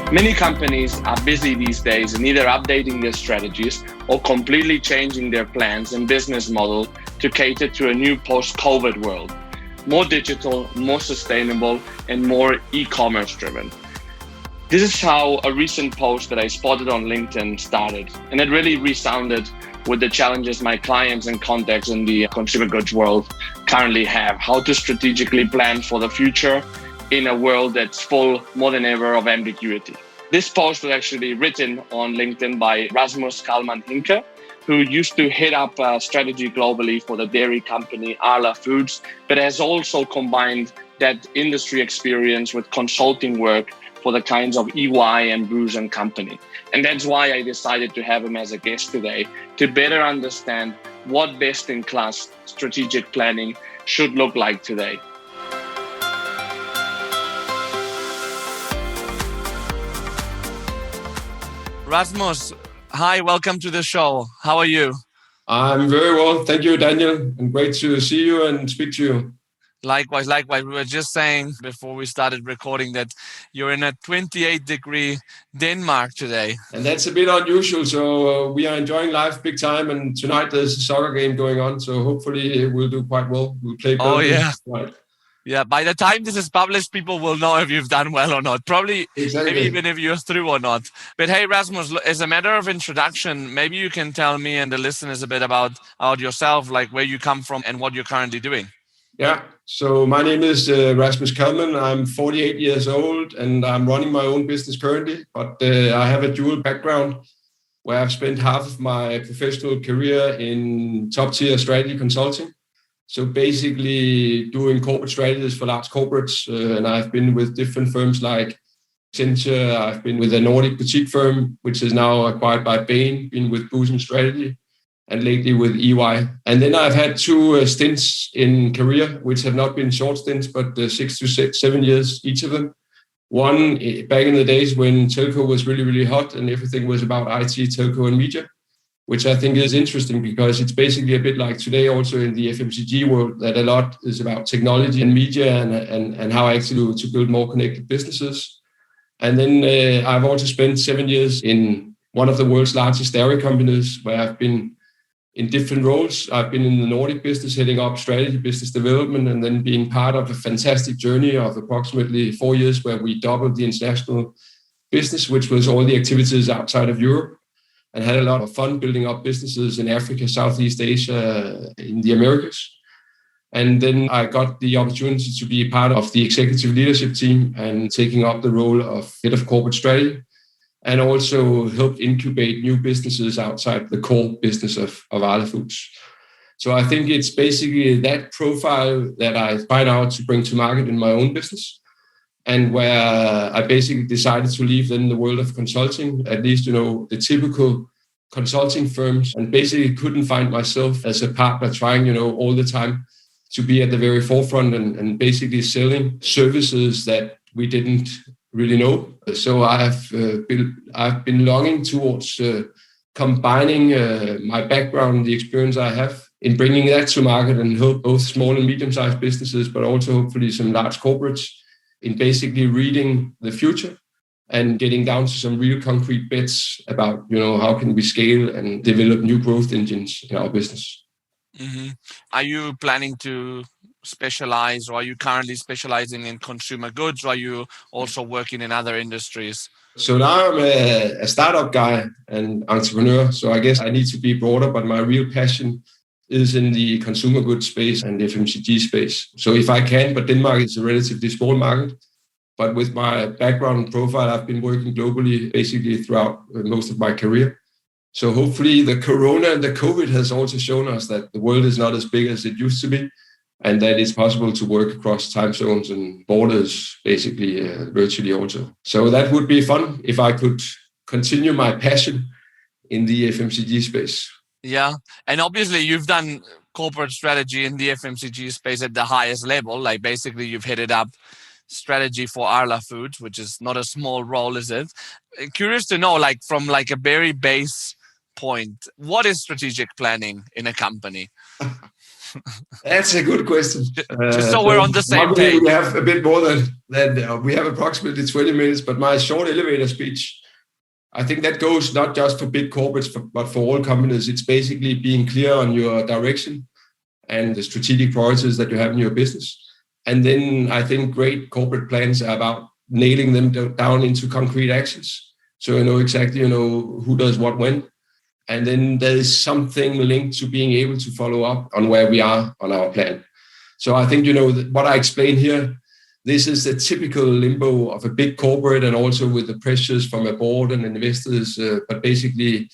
Many companies are busy these days in either updating their strategies or completely changing their plans and business model to cater to a new post-COVID world. More digital, more sustainable, and more e-commerce driven. This is how a recent post that I spotted on LinkedIn started, and it really resounded with the challenges my clients and contacts in the consumer goods world currently have, how to strategically plan for the future in a world that's full more than ever of ambiguity. This post was actually written on LinkedIn by Rasmus Calmann-Hinke, who used to head up strategy globally for the dairy company Arla Foods, but has also combined that industry experience with consulting work for the kinds of EY and Booz & Company. And that's why I decided to have him as a guest today, to better understand what best-in-class strategic planning should look like today. Rasmus, hi, welcome to the show. How are you? I'm very well. Thank you, Daniel. And great to see you and speak to you. Likewise. We were just saying before we started recording that you're in a 28-degree Denmark today. And that's a bit unusual. So we are enjoying life big time. And tonight there's a soccer game going on. So hopefully we'll do quite well. We'll play Oh, yeah. Right. Yeah, by the time this is published, people will know if you've done well or not. Probably, exactly. Maybe even if you're through or not. But hey, Rasmus, as a matter of introduction, maybe you can tell me and the listeners a bit about yourself, like where you come from and what you're currently doing. Yeah, so my name is Rasmus Calmann. I'm 48 years old and I'm running my own business currently. But I have a dual background where I've spent half of my professional career in top-tier strategy consulting. So basically doing corporate strategies for large corporates. And I've been with different firms like Accenture. I've been with a Nordic boutique firm, which is now acquired by Bain, been with Booz & Strategy, and lately with EY. And then I've had two stints in career, which have not been short stints, but 6 to 7 years each of them. One back in the days when telco was really, really hot and everything was about IT, telco, and media, which I think is interesting because it's basically a bit like today also in the FMCG world, that a lot is about technology and media and how actually to build more connected businesses. And then I've also spent 7 years in one of the world's largest dairy companies where I've been in different roles. I've been in the Nordic business, heading up strategy, business development, and then being part of a fantastic journey of approximately 4 years where we doubled the international business, which was all the activities outside of Europe. And had a lot of fun building up businesses in Africa, Southeast Asia, in the Americas. And then I got the opportunity to be part of the executive leadership team and taking up the role of head of corporate strategy, and also helped incubate new businesses outside the core business of Arla Foods. So I think it's basically that profile that I try now to bring to market in my own business. And where I basically decided to leave then the world of consulting, at least, the typical consulting firms, and basically couldn't find myself as a partner trying, all the time to be at the very forefront and basically selling services that we didn't really know. So I've been longing towards combining my background, the experience I have in bringing that to market and help both small and medium-sized businesses, but also hopefully some large corporates, in basically reading the future and getting down to some real concrete bets about, how can we scale and develop new growth engines in our business. Mm-hmm. Are you planning to specialize, or are you currently specializing in consumer goods, or are you also working in other industries? So now I'm a startup guy and entrepreneur. So I guess I need to be broader, but my real passion is in the consumer goods space and the FMCG space. So if I can, but Denmark is a relatively small market. But with my background and profile, I've been working globally basically throughout most of my career. So hopefully the Corona and the COVID has also shown us that the world is not as big as it used to be, and that it's possible to work across time zones and borders, basically virtually also. So that would be fun if I could continue my passion in the FMCG space. Yeah. And obviously you've done corporate strategy in the FMCG space at the highest level. Like basically you've headed up strategy for Arla Foods, which is not a small role, is it? Curious to know, like from like a very base point, what is strategic planning in a company? That's a good question. Just so we're on the same page. We have a bit more than we have approximately 20 minutes, but my short elevator speech, I think that goes not just for big corporates, but for all companies. It's basically being clear on your direction and the strategic priorities that you have in your business. And then I think great corporate plans are about nailing them down into concrete actions. So you know exactly, who does what when. And then there is something linked to being able to follow up on where we are on our plan. So I think, what I explained here, this is the typical limbo of a big corporate and also with the pressures from a board and investors, but basically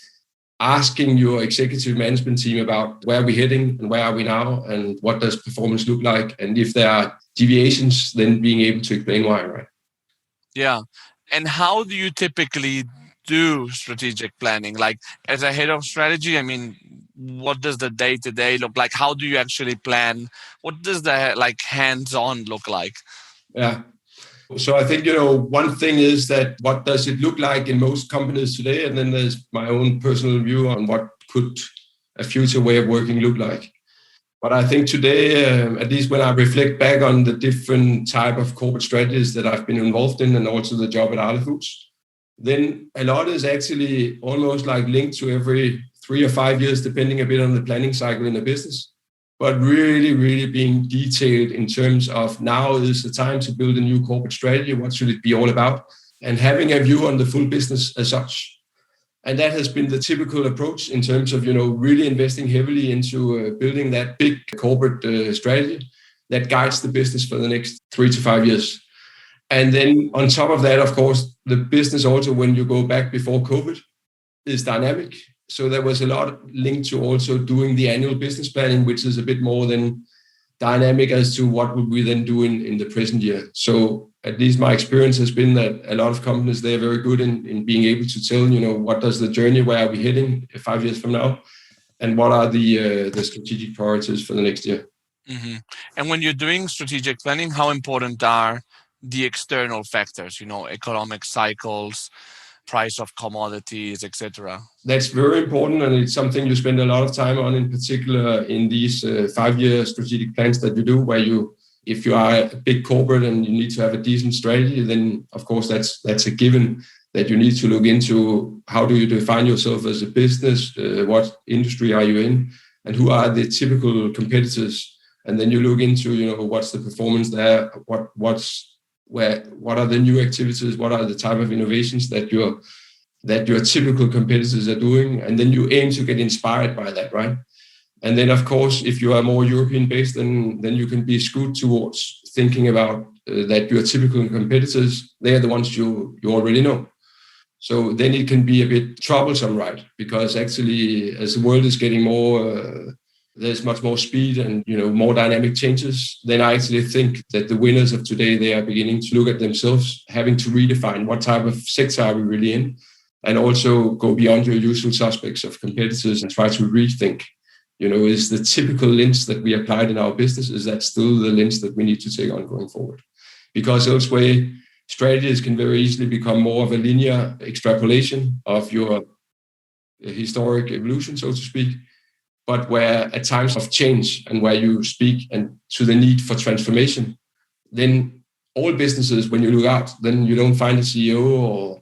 asking your executive management team about where we're heading and where are we now and what does performance look like. And if there are deviations, then being able to explain why, right? Yeah. And how do you typically do strategic planning? Like as a head of strategy, I mean, what does the day-to-day look like? How do you actually plan? What does the hands-on look like? Yeah. So I think, one thing is that what does it look like in most companies today? And then there's my own personal view on what could a future way of working look like. But I think today, at least when I reflect back on the different type of corporate strategies that I've been involved in and also the job at Arla Foods, then a lot is actually almost like linked to every 3 or 5 years, depending a bit on the planning cycle in the business. But really, really being detailed in terms of now is the time to build a new corporate strategy. What should it be all about? And having a view on the full business as such. And that has been the typical approach in terms of, really investing heavily into building that big corporate strategy that guides the business for the next 3 to 5 years. And then on top of that, of course, the business also, when you go back before COVID, is dynamic. So there was a lot linked to also doing the annual business planning, which is a bit more than dynamic as to what would we then do in the present year. So at least my experience has been that a lot of companies, they're very good in being able to tell, what does the journey, where are we heading 5 years from now, and what are the strategic priorities for the next year. Mm-hmm. And when you're doing strategic planning, how important are the external factors, economic cycles, price of commodities, etc.? That's very important, and it's something you spend a lot of time on, in particular in these 5-year strategic plans that you do, where if you are a big corporate and you need to have a decent strategy, then of course that's a given that you need to look into how do you define yourself as a business, what industry are you in, and who are the typical competitors, and then you look into what's the performance there, what are the new activities, what are the type of innovations that your typical competitors are doing, and then you aim to get inspired by that, right? And then, of course, if you are more European-based, then you can be skewed towards thinking about that your typical competitors, they are the ones you already know. So then it can be a bit troublesome, right? Because actually, as the world is getting more, there's much more speed and more dynamic changes. Then I actually think that the winners of today, they are beginning to look at themselves, having to redefine what type of sector are we really in, and also go beyond your usual suspects of competitors and try to rethink. Is the typical lens that we applied in our business, is that still the lens that we need to take on going forward? Because elsewhere, strategies can very easily become more of a linear extrapolation of your historic evolution, so to speak, but where at times of change and where you speak and to the need for transformation, then all businesses, when you look out, then you don't find a CEO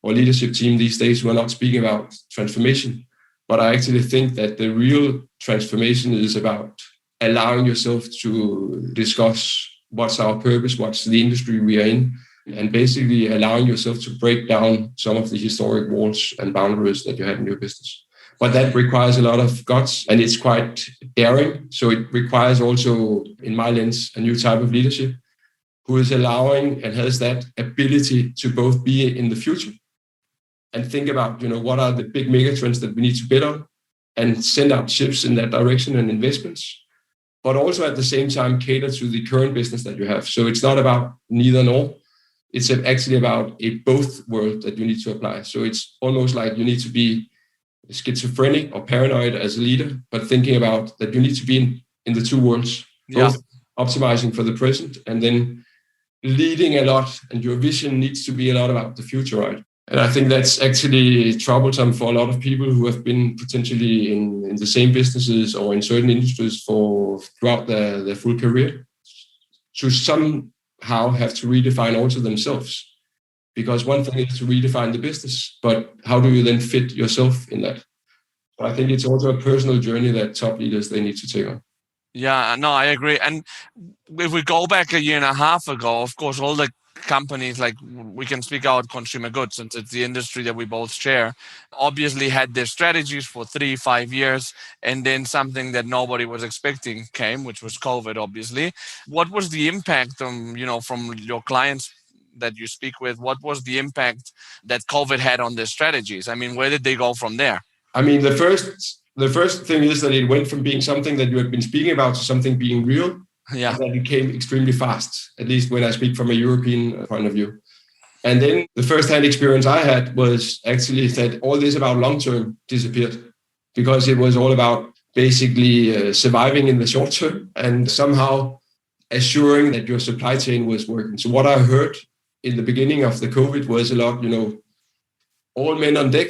or leadership team these days who are not speaking about transformation. But I actually think that the real transformation is about allowing yourself to discuss what's our purpose, what's the industry we are in, and basically allowing yourself to break down some of the historic walls and boundaries that you had in your business. But that requires a lot of guts, and it's quite daring. So it requires also, in my lens, a new type of leadership who is allowing and has that ability to both be in the future and think about, what are the big megatrends that we need to bet on and send out ships in that direction and investments, but also at the same time cater to the current business that you have. So it's not about neither nor. It's actually about a both world that you need to apply. So it's almost like you need to be schizophrenic or paranoid as a leader, but thinking about that you need to be in the two worlds, both optimizing for the present and then leading a lot. And your vision needs to be a lot about the future, right? And I think that's actually troublesome for a lot of people who have been potentially in the same businesses or in certain industries throughout their full career, to somehow have to redefine also themselves. Because one thing is to redefine the business, but how do you then fit yourself in that? So I think it's also a personal journey that top leaders, they need to take on. Yeah, no, I agree. And if we go back a year and a half ago, of course, all the companies, like we can speak out consumer goods since it's the industry that we both share, obviously had their strategies for 3-5 years, and then something that nobody was expecting came, which was COVID, obviously. What was the impact on, from your clients that you speak with? What was the impact that COVID had on their strategies? I mean, where did they go from there? I mean, the first thing is that it went from being something that you had been speaking about to something being real. Yeah. And that it came extremely fast, at least when I speak from a European point of view. And then the first-hand experience I had was actually that all this about long-term disappeared, because it was all about basically surviving in the short term and somehow assuring that your supply chain was working. So what I heard in the beginning of the COVID was a lot, all men on deck,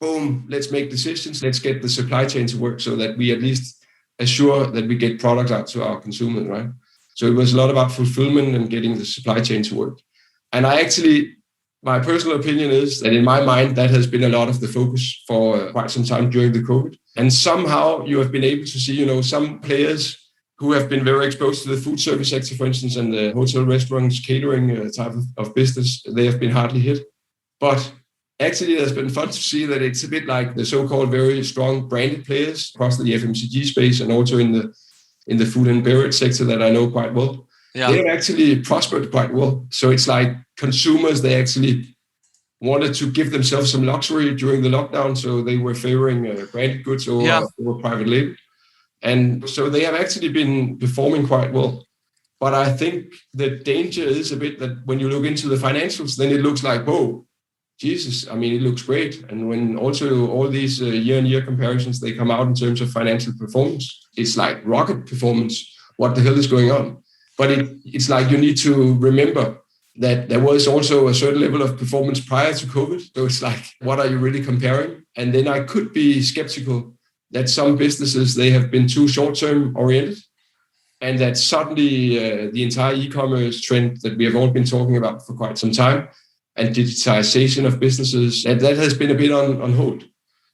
boom, let's make decisions, let's get the supply chain to work so that we at least assure that we get products out to our consumers, right? So it was a lot about fulfillment and getting the supply chain to work. And my personal opinion is that in my mind, that has been a lot of the focus for quite some time during the COVID. And somehow you have been able to see, some players who have been very exposed to the food service sector, for instance, and the hotel, restaurants, catering type of business, they have been hardly hit. But actually, it's been fun to see that it's a bit like the so-called very strong branded players across the FMCG space and also in the food and beverage sector that I know quite well. Yeah. They have actually prospered quite well. So it's like consumers, they actually wanted to give themselves some luxury during the lockdown. So they were favoring branded goods over private label. And so they have actually been performing quite well. But I think the danger is a bit that when you look into the financials, then it looks like, whoa, Jesus, I mean, it looks great. And when also all these year-on-year comparisons, they come out in terms of financial performance, it's like rocket performance. What the hell is going on? But it's like you need to remember that there was also a certain level of performance prior to COVID. So it's like, what are you really comparing? And then I could be skeptical that some businesses, they have been too short-term oriented, and that suddenly the entire e-commerce trend that we have all been talking about for quite some time, and digitization of businesses, that has been a bit on hold.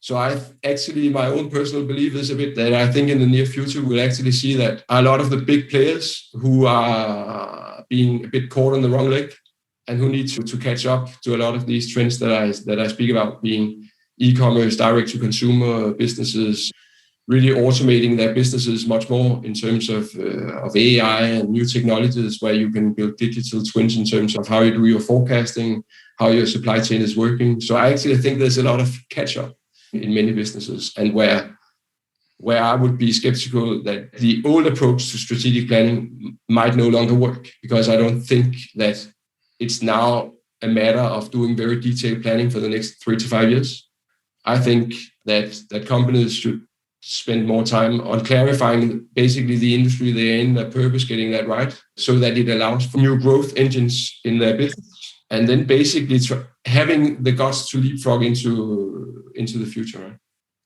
So my own personal belief is a bit that I think in the near future, we'll actually see that a lot of the big players who are being a bit caught on the wrong leg and who need to catch up to a lot of these trends that I speak about, being e-commerce, direct to consumer businesses, really automating their businesses much more in terms of AI and new technologies where you can build digital twins in terms of how you do your forecasting, how your supply chain is working. So I actually think there's a lot of catch up in many businesses, and where I would be skeptical that the old approach to strategic planning might no longer work, because I don't think that it's now a matter of doing very detailed planning for the next 3 to 5 years. I think that companies should spend more time on clarifying basically the industry they're in, their purpose, getting that right, so that it allows for new growth engines in their business, and then basically having the guts to leapfrog into the future. Right?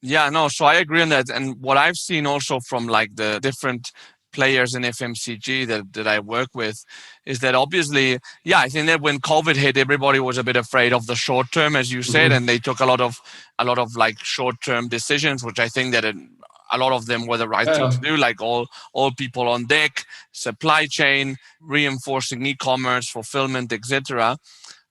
Yeah, no, so I agree on that. And what I've seen also from like the different players in FMCG that I work with is that obviously, I think that when COVID hit, everybody was a bit afraid of the short term, as you said, and they took a lot of like short term decisions, which I think that a lot of them were the right thing to do, like all people on deck, supply chain, reinforcing e-commerce, fulfillment, etc.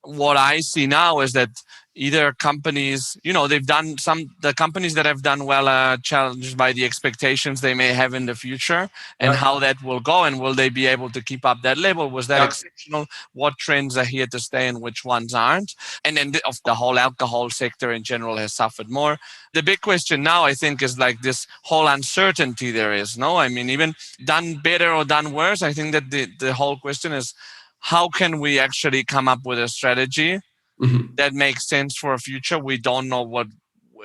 What I see now is that either companies, the companies that have done well are challenged by the expectations they may have in the future and how that will go, and will they be able to keep up that level? Was that exceptional? What trends are here to stay and which ones aren't? And then the whole alcohol sector in general has suffered more. The big question now, I think, is like this whole uncertainty there is. No, I mean, even done better or done worse, I think that the whole question is, how can we actually come up with a strategy that makes sense for a future? We don't know what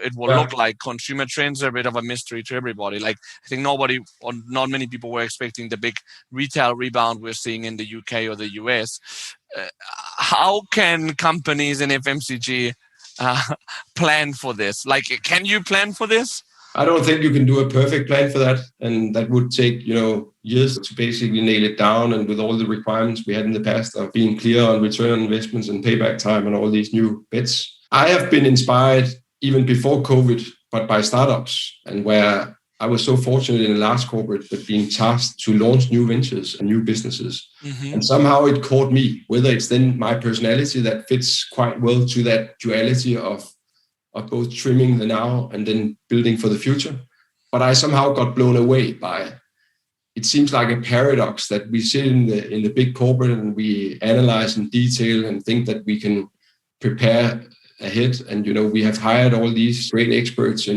it will look like. Consumer trends are a bit of a mystery to everybody. Like, I think not many people were expecting the big retail rebound we're seeing in the UK or the US. how can companies in FMCG plan for this? Like, can you plan for this? I don't think you can do a perfect plan for that. And that would take, years to basically nail it down. And with all the requirements we had in the past of being clear on return on investments and payback time and all these new bets. I have been inspired even before COVID, but by startups, and where I was so fortunate in a large corporate that being tasked to launch new ventures and new businesses. Mm-hmm. And somehow it caught me, whether it's then my personality that fits quite well to that duality of both trimming the now and then building for the future. But I somehow got blown away by, it seems like a paradox that we sit in the big corporate and we analyze in detail and think that we can prepare ahead. And, we have hired all these great experts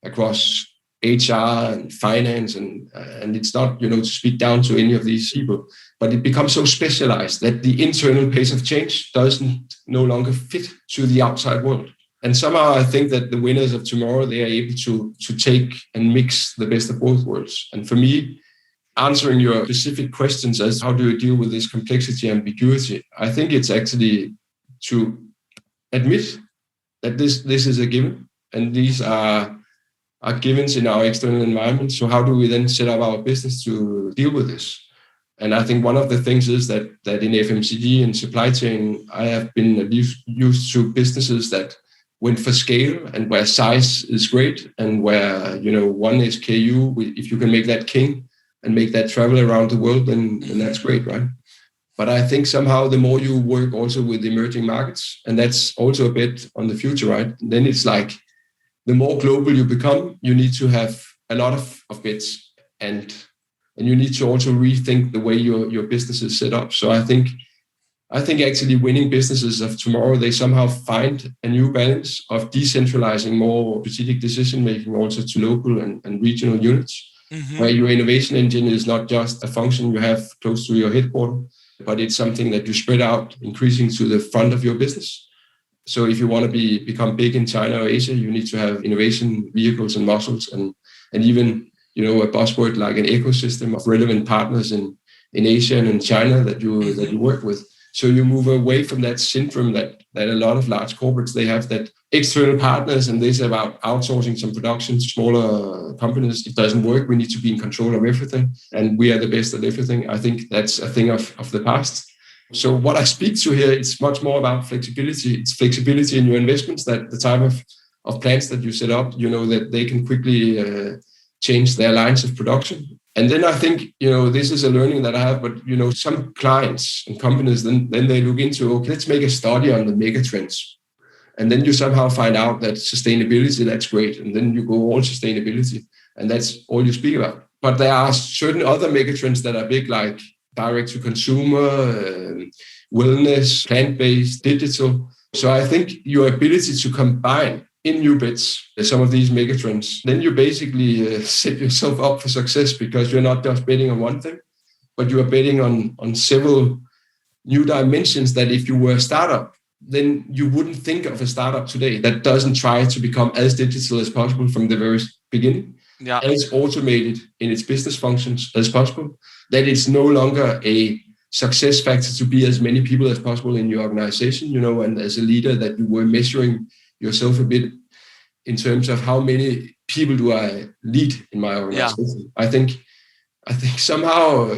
across HR and finance, and it's not, to speak down to any of these people, but it becomes so specialized that the internal pace of change doesn't no longer fit to the outside world. And somehow I think that the winners of tomorrow, they are able to take and mix the best of both worlds. And for me, answering your specific questions as how do you deal with this complexity and ambiguity, I think it's actually to admit that this is a given, and these are givens in our external environment. So how do we then set up our business to deal with this? And I think one of the things is that in FMCG and supply chain, I have been used to businesses that went for scale and where size is great and where, one SKU, if you can make that king and make that travel around the world, then that's great, right? But I think somehow the more you work also with emerging markets, and that's also a bit on the future, right? Then it's like the more global you become, you need to have a lot of bits and you need to also rethink the way your business is set up. So I think actually winning businesses of tomorrow, they somehow find a new balance of decentralizing more strategic decision-making also to local and regional units, where your innovation engine is not just a function you have close to your headquarters, but it's something that you spread out, increasing to the front of your business. So if you want to become big in China or Asia, you need to have innovation vehicles and muscles and even, a buzzword like an ecosystem of relevant partners in Asia and in China that you work with. So you move away from that syndrome that a lot of large corporates, they have, that external partners and this about outsourcing some production to smaller companies. It doesn't work. We need to be in control of everything. And we are the best at everything. I think that's a thing of the past. So what I speak to here, it's much more about flexibility. It's flexibility in your investments, that the type of plants that you set up, that they can quickly change their lines of production. And then I think, this is a learning that I have, but, some clients and companies, then they look into, okay, let's make a study on the mega trends. And then you somehow find out that sustainability, that's great. And then you go all sustainability and that's all you speak about. But there are certain other mega trends that are big, like direct to consumer, wellness, plant-based, digital. So I think your ability to combine in new bets some of these megatrends, then you basically set yourself up for success, because you're not just betting on one thing, but you are betting on several new dimensions that if you were a startup, then you wouldn't think of a startup today that doesn't try to become as digital as possible from the very beginning, as automated in its business functions as possible, that it's no longer a success factor to be as many people as possible in your organization, and as a leader that you were measuring yourself a bit in terms of how many people do I lead in my organization. I think somehow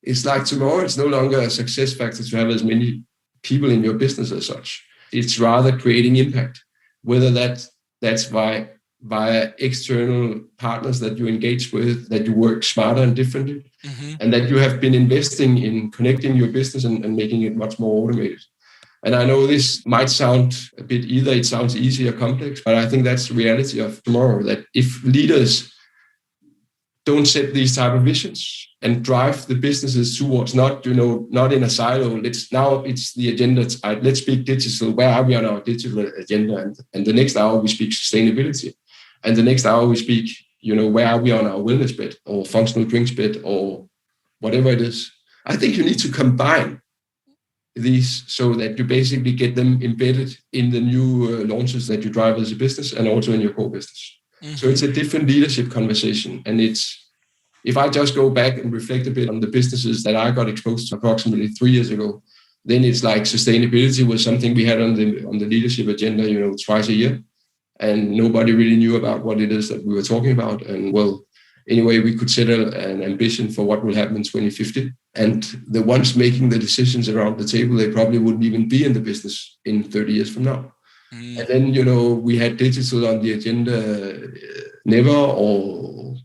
it's like tomorrow, it's no longer a success factor to have as many people in your business as such. It's rather creating impact, whether that's via external partners that you engage with, that you work smarter and differently, and that you have been investing in connecting your business and making it much more automated. And I know this might sound a bit, either it sounds easy or complex, but I think that's the reality of tomorrow, that if leaders don't set these type of visions and drive the businesses towards not in a silo, it's the agenda. Let's speak digital. Where are we on our digital agenda? And the next hour we speak sustainability. And the next hour we speak, where are we on our wellness bet or functional drinks bet or whatever it is. I think you need to combine these so that you basically get them embedded in the new launches that you drive as a business and also in your core business. So it's a different leadership conversation. And if I just go back and reflect a bit on the businesses that I got exposed to approximately 3 years ago, Then it's like sustainability was something we had on the leadership agenda, twice a year, and nobody really knew about what it is that we were talking about. And well, anyway, we could set an ambition for what will happen in 2050. And the ones making the decisions around the table, they probably wouldn't even be in the business in 30 years from now. And then, we had digital on the agenda never or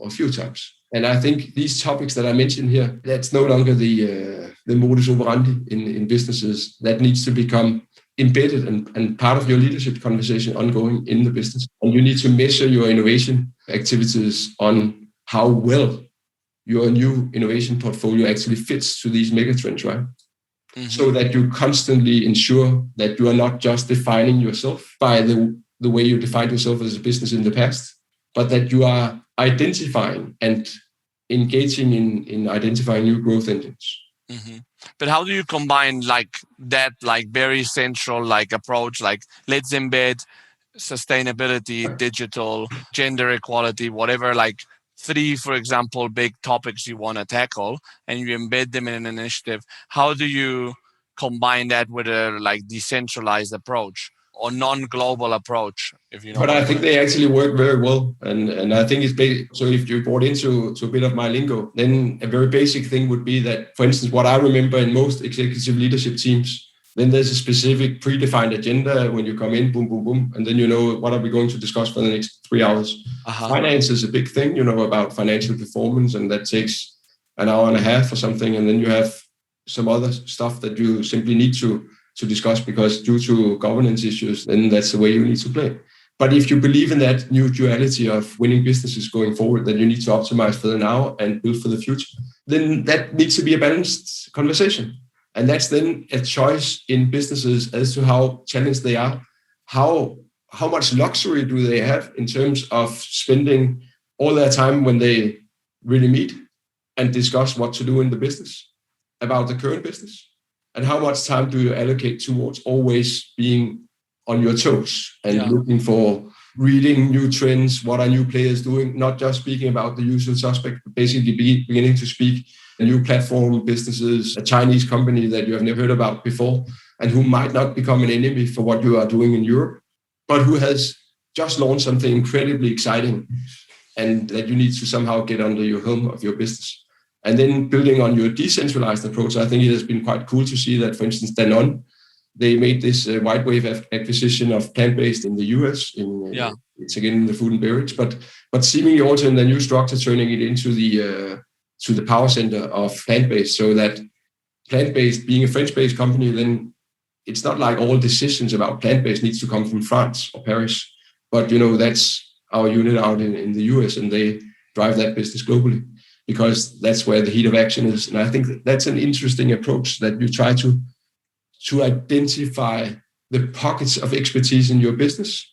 a few times. And I think these topics that I mentioned here, that's no longer the modus operandi in businesses. That needs to become embedded and part of your leadership conversation ongoing in the business. And you need to measure your innovation activities on how well your new innovation portfolio actually fits to these megatrends, right? Mm-hmm. So that you constantly ensure that you are not just defining yourself by the way you defined yourself as a business in the past, but that you are identifying and engaging in identifying new growth engines. Mm-hmm. But how do you combine that very central approach, let's embed sustainability, digital, gender equality, whatever, 3, for example, big topics you want to tackle, and you embed them in an initiative? How do you combine that with a decentralized approach or non-global approach, if you know? But I think they actually work very well, and I think it's so if you brought into a bit of my lingo, then a very basic thing would be that, for instance, what I remember in most executive leadership teams, then there's a specific predefined agenda when you come in, boom, boom, boom, and then what are we going to discuss for the next 3 hours? Uh-huh. Finance is a big thing, about financial performance, and that takes an hour and a half or something, and then you have some other stuff that you simply need to discuss because due to governance issues, then that's the way you need to play. But if you believe in that new duality of winning businesses going forward, that you need to optimize for the now and build for the future, then that needs to be a balanced conversation. And that's then a choice in businesses as to how challenged they are. How much luxury do they have in terms of spending all their time when they really meet and discuss what to do in the business about the current business? And how much time do you allocate towards always being on your toes and looking for reading new trends? What are new players doing? Not just speaking about the usual suspect, but basically beginning to speak new platform businesses, a Chinese company that you have never heard about before, and who might not become an enemy for what you are doing in Europe, but who has just launched something incredibly exciting and that you need to somehow get under your helm of your business. And then building on your decentralized approach, I think it has been quite cool to see that, for instance, Danone, they made this white wave acquisition of plant-based in the US. It's again in the food and beverage, but seemingly also in the new structure, turning it into the power center of plant-based, so that plant-based, being a French-based company, then it's not like all decisions about plant-based needs to come from France or Paris, but that's our unit out in the US, and they drive that business globally because that's where the heat of action is. And I think that's an interesting approach, that you try to identify the pockets of expertise in your business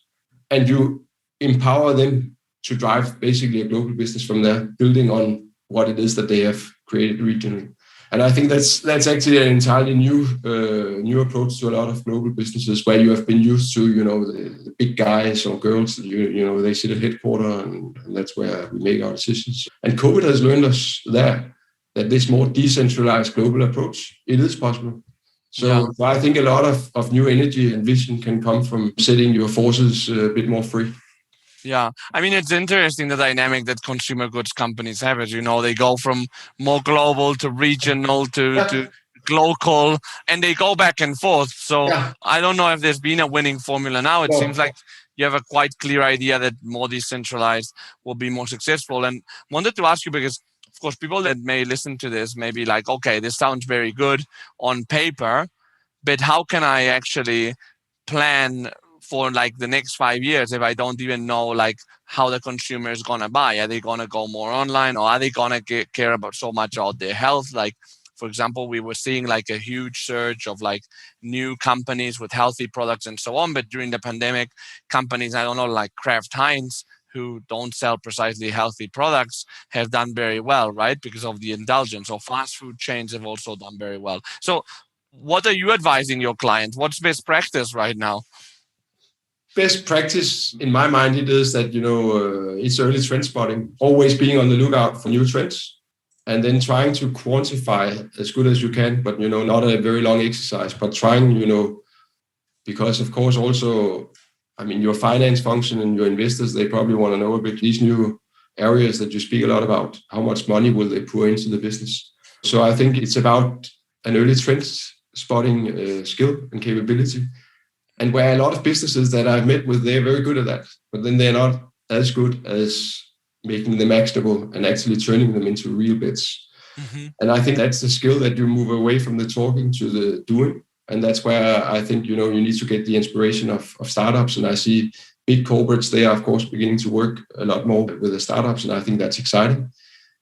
and you empower them to drive basically a global business from there, building on what it is that they have created regionally. And I think that's actually an entirely new approach to a lot of global businesses, where you have been used to, the big guys or girls, they sit at headquarters and that's where we make our decisions. And COVID has learned us that this more decentralized global approach, it is possible. So I think a lot of new energy and vision can come from setting your forces a bit more free. Yeah, I mean, it's interesting, the dynamic that consumer goods companies have. As you know, they go from more global to regional to local, and they go back and forth. So I don't know if there's been a winning formula now. It seems like you have a quite clear idea that more decentralized will be more successful. And wanted to ask you, because of course, people that may listen to this may be like, okay, this sounds very good on paper, but how can I actually plan for the next 5 years if I don't even know how the consumer is gonna buy? Are they gonna go more online, or are they gonna care about so much about their health? For example, we were seeing a huge surge of new companies with healthy products and so on. But during the pandemic, companies, I don't know, like Kraft Heinz, who don't sell precisely healthy products, have done very well, right? Because of the indulgence. So fast food chains have also done very well. So what are you advising your clients? What's best practice right now? Best practice, in my mind, it is that, it's early trend spotting, always being on the lookout for new trends and then trying to quantify as good as you can, but, not a very long exercise, but trying, because of course also, your finance function and your investors, they probably want to know a bit these new areas that you speak a lot about. How much money will they pour into the business? So I think it's about an early trends spotting skill and capability. And where a lot of businesses that I've met with, they're very good at that, but then they're not as good as making them actionable and actually turning them into real bits. Mm-hmm. And I think that's the skill that you move away from the talking to the doing. And that's where I think, you need to get the inspiration of startups. And I see big corporates, they are, of course, beginning to work a lot more with the startups. And I think that's exciting.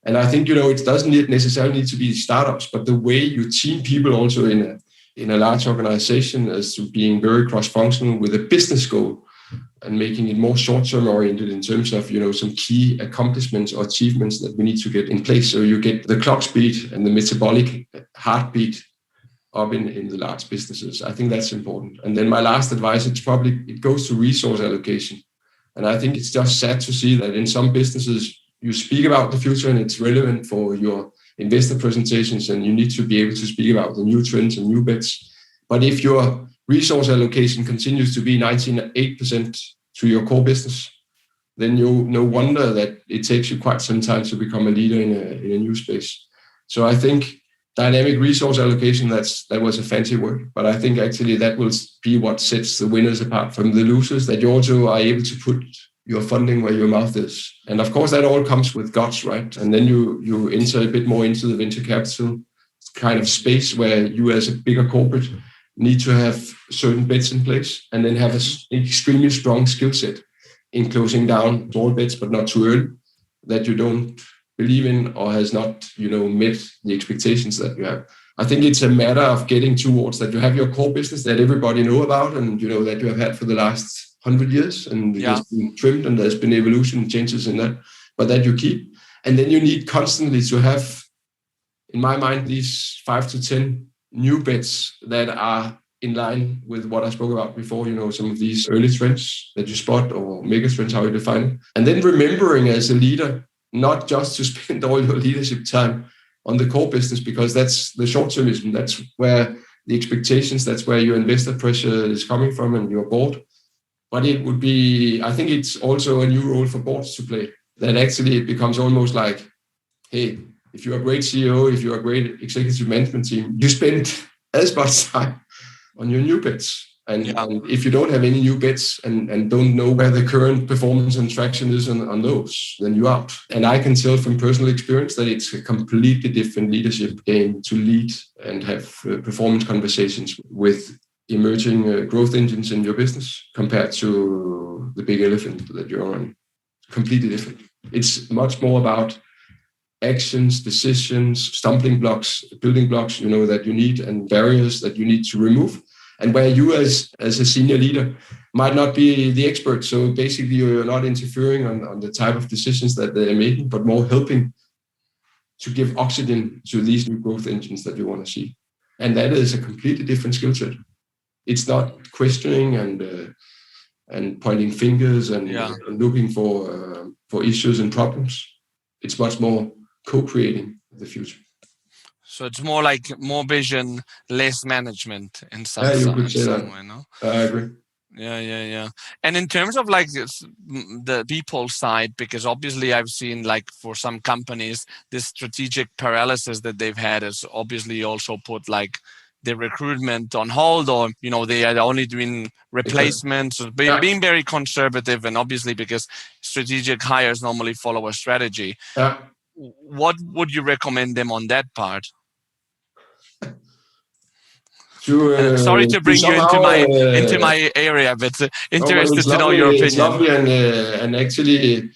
And I think, it doesn't necessarily need to be startups, but the way you team people also in a large organization as to being very cross-functional with a business goal and making it more short-term oriented in terms of, some key accomplishments or achievements that we need to get in place. So you get the clock speed and the metabolic heartbeat up in the large businesses. I think that's important. And then my last advice, it goes to resource allocation. And I think it's just sad to see that in some businesses, you speak about the future and it's relevant for your investor presentations and you need to be able to speak about the new trends and new bets. But if your resource allocation continues to be 98% to your core business, then no wonder that it takes you quite some time to become a leader in a new space. So I think dynamic resource allocation, that was a fancy word, but I think actually that will be what sets the winners apart from the losers, that you also are able to put your funding where your mouth is. And of course, that all comes with guts, right? And then you enter a bit more into the venture capital kind of space where you as a bigger corporate need to have certain bets in place and then have an extremely strong skill set in closing down small bets, but not too early, that you don't believe in or has not, met the expectations that you have. I think it's a matter of getting towards that you have your core business that everybody know about and, that you have had for the last 100 years and it has been trimmed and there's been evolution and changes in that, but that you keep. And then you need constantly to have, in my mind, these 5 to 10 new bets that are in line with what I spoke about before, some of these early trends that you spot or mega trends, how you define it. And then remembering as a leader, not just to spend all your leadership time on the core business, because that's the short-termism. That's where the expectations, that's where your investor pressure is coming from and your board. But it would be, I think it's also a new role for boards to play, that actually it becomes almost like, hey, if you're a great CEO, if you're a great executive management team, you spend as much time on your new bets. And if you don't have any new bets and don't know where the current performance and traction is on those, then you're out. And I can tell from personal experience that it's a completely different leadership game to lead and have performance conversations with emerging growth engines in your business compared to the big elephant that you're on. Completely different. It's much more about actions, decisions, stumbling blocks, building blocks, that you need and barriers that you need to remove. And where you as a senior leader might not be the expert. So basically you're not interfering on the type of decisions that they're making, but more helping to give oxygen to these new growth engines that you want to see. And that is a completely different skill set. It's not questioning and pointing fingers and looking for issues and problems. It's much more co-creating the future. So it's more like more vision, less management in some way, no? I agree. Yeah. And in terms of like the people side, because obviously I've seen like for some companies, this strategic paralysis that they've had is obviously also put like the recruitment on hold, or, they are only doing replacements, being very conservative, and obviously because strategic hires normally follow a strategy. Yeah. What would you recommend them on that part? Sorry to bring you into my area, but interested to know your opinion. It's lovely, and actually,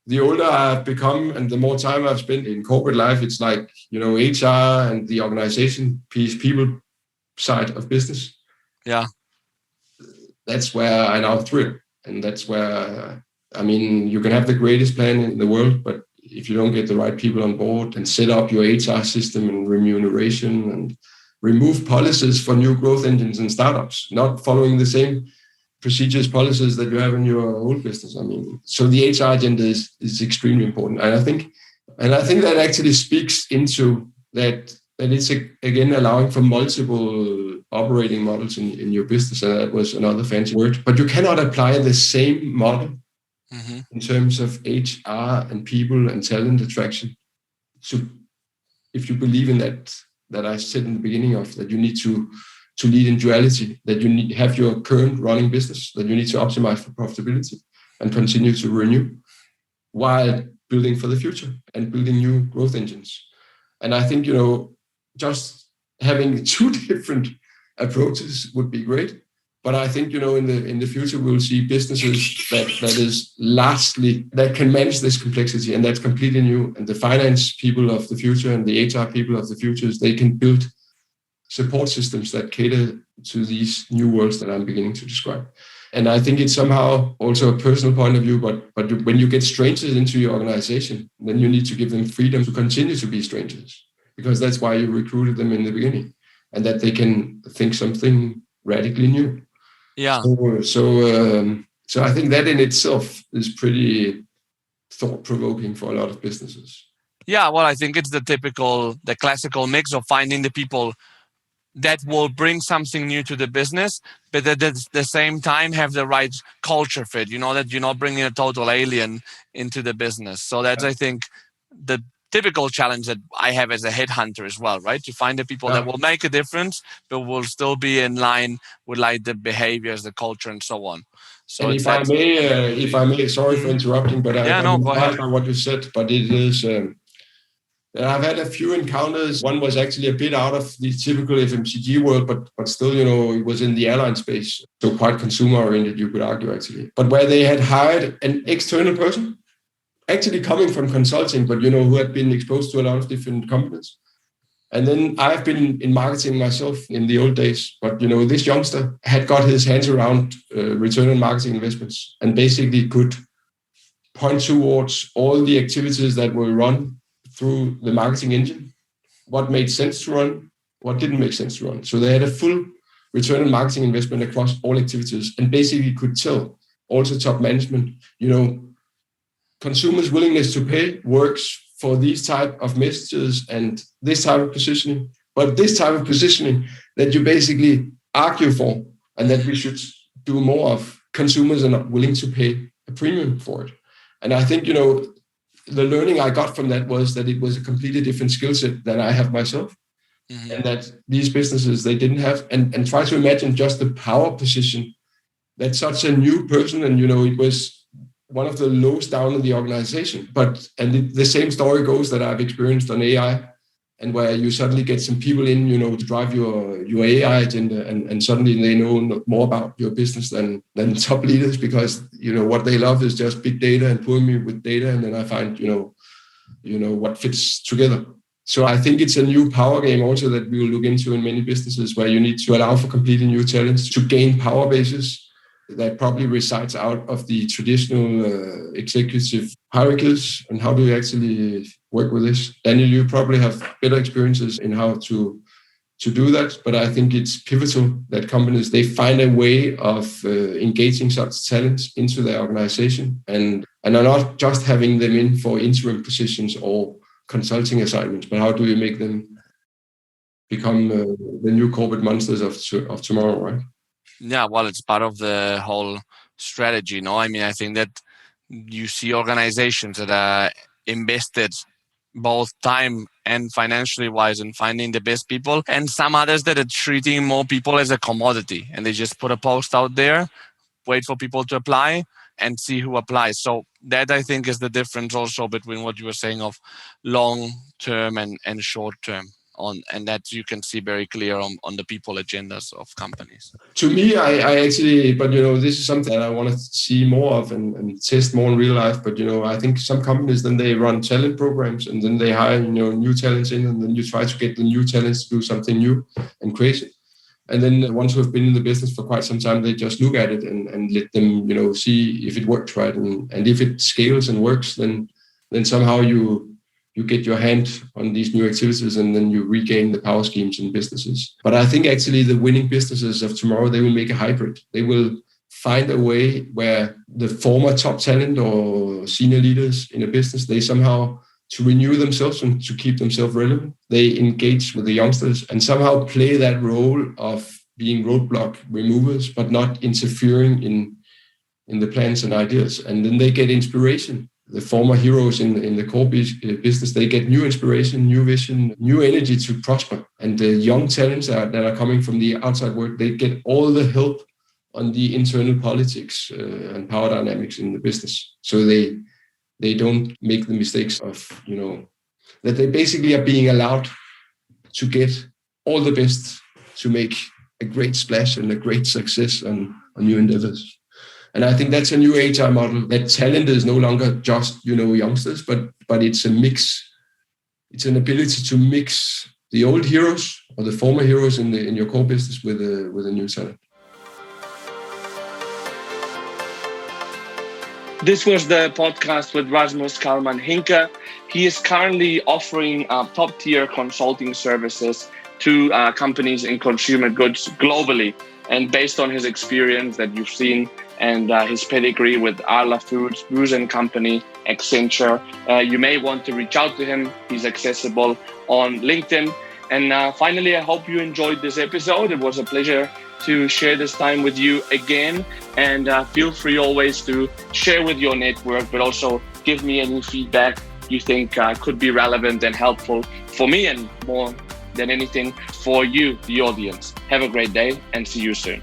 the older I've become and the more time I've spent in corporate life, it's like HR and the organization piece, people side of business. Yeah, that's where I now thrill, and that's where you can have the greatest plan in the world, but if you don't get the right people on board and set up your HR system and remuneration and remove policies for new growth engines and startups, not following the same procedures, policies that you have in your old business. So the HR agenda is extremely important. And I think And I think that actually speaks into that it's again allowing for multiple operating models in your business. And that was another fancy word. But you cannot apply the same model in terms of HR and people and talent attraction. So if you believe in that I said in the beginning of that you need to lead in duality, that you need have your current running business, that you need to optimize for profitability and continue to renew while building for the future and building new growth engines. And I think, just having two different approaches would be great. But I think, in the future, we'll see businesses that is largely, that can manage this complexity, and that's completely new. And the finance people of the future and the HR people of the future, they can build support systems that cater to these new worlds that I'm beginning to describe. And I think it's somehow also a personal point of view, but when you get strangers into your organization, then you need to give them freedom to continue to be strangers, because that's why you recruited them in the beginning, and that they can think something radically new. Yeah. So I think that in itself is pretty thought-provoking for a lot of businesses. Yeah, well, I think it's the classical mix of finding the people that will bring something new to the business, but at the same time have the right culture fit, that you're not bringing a total alien into the business. So that's, I think, the typical challenge that I have as a headhunter as well, right? To find the people that will make a difference, but will still be in line with like the behaviors, the culture, and so on. So and if I may, sorry for interrupting, but I'm inspired by what you said, but it is... I've had a few encounters. One was actually a bit out of the typical FMCG world, but still, it was in the airline space. So quite consumer-oriented, you could argue, actually. But where they had hired an external person, actually coming from consulting, but, who had been exposed to a lot of different companies. And then I've been in marketing myself in the old days. But, this youngster had got his hands around return on marketing investments and basically could point towards all the activities that were run through the marketing engine, what made sense to run, what didn't make sense to run. So they had a full return on marketing investment across all activities, and basically could tell also top management, consumers' willingness to pay works for these type of messages and this type of positioning, but this type of positioning that you basically argue for and that we should do more of, consumers are not willing to pay a premium for it. And I think, the learning I got from that was that it was a completely different skill set than I have myself. And that these businesses, they didn't have, and try to imagine just the power position that such a new person, and, it was one of the lowest down in the organization. The same story goes that I've experienced on AI, and where you suddenly get some people in, to drive your AI agenda, and suddenly they know more about your business than top leaders, because, what they love is just big data and pulling me with data. And then I find, what fits together. So I think it's a new power game also that we will look into in many businesses, where you need to allow for completely new talents to gain power bases that probably resides out of the traditional executive hierarchies. And how do you actually work with this? Daniel, you probably have better experiences in how to do that, but I think it's pivotal that companies, they find a way of engaging such talents into their organization, and are not just having them in for interim positions or consulting assignments, but how do you make them become the new corporate monsters of tomorrow, right? Yeah, well, it's part of the whole strategy, I mean, I think that you see organizations that are invested both time and financially wise in finding the best people, and some others that are treating more people as a commodity, and they just put a post out there, wait for people to apply, and see who applies. So that, I think, is the difference also between what you were saying of long term and short term. And that you can see very clear on the people agendas of companies. To me, I actually, but this is something that I want to see more of and test more in real life. But I think some companies, then they run talent programs, and then they hire new talents in, and then you try to get the new talents to do something new and crazy. And then the ones who have been in the business for quite some time, they just look at it and let them see if it works right, and if it scales and works, then somehow you get your hand on these new activities, and then you regain the power schemes in businesses. But I think actually the winning businesses of tomorrow, they will make a hybrid. They will find a way where the former top talent or senior leaders in a business, they somehow to renew themselves and to keep themselves relevant. They engage with the youngsters and somehow play that role of being roadblock removers, but not interfering in the plans and ideas. And then they get inspiration. The former heroes in the core business, they get new inspiration, new vision, new energy to prosper. And the young talents that are coming from the outside world, they get all the help on the internal politics and power dynamics in the business. So they don't make the mistakes of, that they basically are being allowed to get all the best to make a great splash and a great success on new endeavors. And I think that's a new HR model, that talent is no longer just, youngsters, but it's a mix. It's an ability to mix the old heroes or the former heroes in your core business with a new talent. This was the podcast with Rasmus Calmann-Hinke. He is currently offering top-tier consulting services to companies in consumer goods globally. And based on his experience that you've seen and his pedigree with Arla Foods, Booz & Company, Accenture, you may want to reach out to him. He's accessible on LinkedIn. And finally, I hope you enjoyed this episode. It was a pleasure to share this time with you again. And feel free always to share with your network, but also give me any feedback you think could be relevant and helpful for me, and more than anything for you, the audience. Have a great day and see you soon.